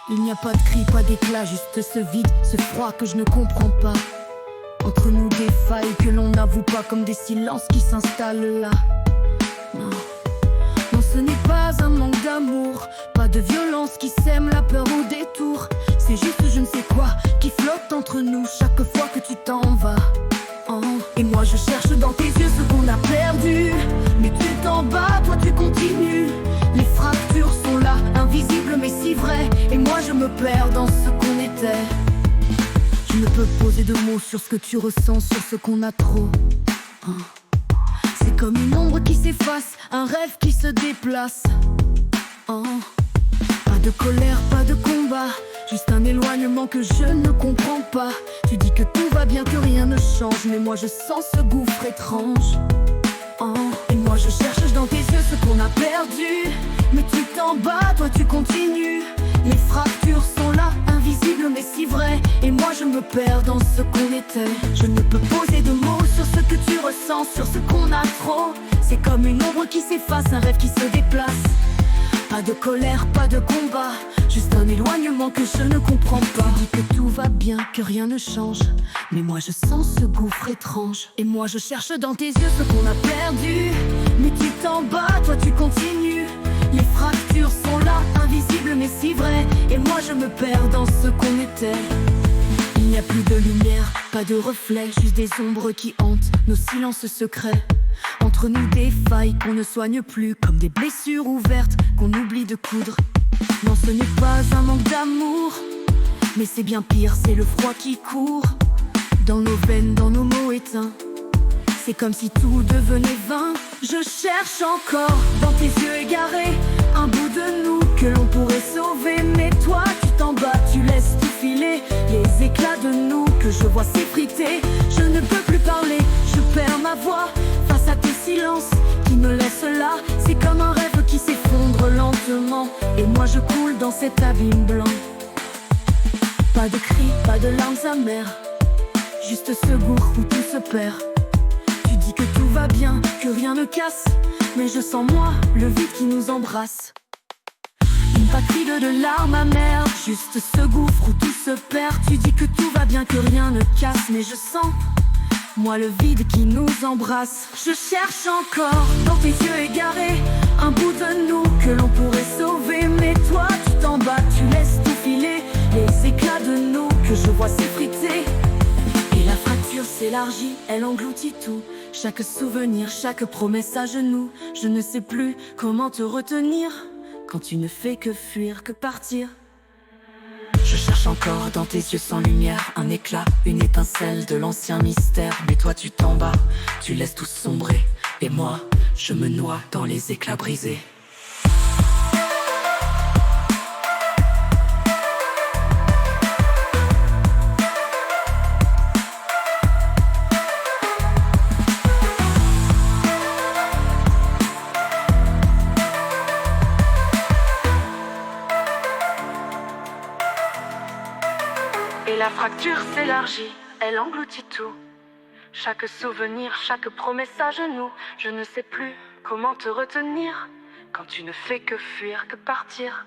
Il n'y a pas de cri, pas d'éclat, juste ce vide, ce froid que je ne comprends pas. Entre nous des failles que l'on n'avoue pas, comme des silences qui s'installent là. Non, non, ce n'est pas un manque d'amour, pas de violence qui sème la peur au détour. C'est juste je ne sais quoi qui flotte entre nous chaque fois que tu t'en vas. Oh. Et moi je cherche dans tes yeux ce qu'on a perdu, mais tu t'en bats, toi tu continues. Les fractures sont là, invisibles mais si vraies, et moi je me perds dans ce qu'on était. Je ne peux poser de mots sur ce que tu ressens, sur ce qu'on a trop. C'est comme une ombre qui s'efface, un rêve qui se déplace. Pas de colère, pas de combat, juste un éloignement que je ne comprends pas. Tu dis que tout va bien, que rien ne change, mais moi je sens ce gouffre étrange. Et moi je cherche dans tes yeux ce qu'on a perdu, mais tu t'en bats, toi tu continues. Les fractures sont là, invisibles mais si vraies, et moi je me perds dans ce qu'on était. Je ne peux poser de mots sur ce que tu ressens, sur ce qu'on a trop. C'est comme une ombre qui s'efface, un rêve qui se déplace. Pas de colère, pas de combat, juste un éloignement que je ne comprends pas. Tu dis que tout va bien, que rien ne change, mais moi je sens ce gouffre étrange. Et moi je cherche dans tes yeux ce qu'on a perdu, mais tu t'en bats, toi tu continues. Les fractures sont là, invisibles mais si vraies, et moi je me perds dans ce qu'on était. Il n'y a plus de lumière, pas de reflet, juste des ombres qui hantent nos silences secrets. Entre nous des failles qu'on ne soigne plus, comme des blessures ouvertes qu'on oublie de coudre. Non, ce n'est pas un manque d'amour, mais c'est bien pire, c'est le froid qui court dans nos veines, dans nos mots éteints. C'est comme si tout devenait vain. Je cherche encore dans tes yeux égarés un bout de nous que l'on pourrait sauver, mais toi tu t'en bats, tu laisses tout filer. Les éclats de nous que je vois s'effriter. Je ne peux plus parler, je perds ma voix face à tes silences qui me laissent là. C'est comme un rêve qui s'effondre lentement, et moi je coule dans cet abîme blanc. Pas de cris, pas de larmes amères, juste ce gouffre où tout se perd. Tu dis que tout va bien, que rien ne casse, mais je sens moi le vide qui nous embrasse. Une patrie de larmes amères, juste ce gouffre où tout se perd. Tu dis que tout va bien, que rien ne casse, mais je sens moi le vide qui nous embrasse. Je cherche encore dans tes yeux égarés un bout de nous que l'on pourrait sauver, mais toi tu t'en bats, tu laisses tout filer. Les éclats de nous que je vois s'effriter, et la fracture s'élargit, elle engloutit tout. Chaque souvenir, chaque promesse à genoux. Je ne sais plus comment te retenir quand tu ne fais que fuir, que partir. Je cherche encore dans tes yeux sans lumière un éclat, une étincelle de l'ancien mystère. Mais toi tu t'en bats, tu laisses tout sombrer, et moi je me noie dans les éclats brisés. Et la fracture s'élargit, elle engloutit tout. Chaque souvenir, chaque promesse à genoux. Je ne sais plus comment te retenir quand tu ne fais que fuir, que partir.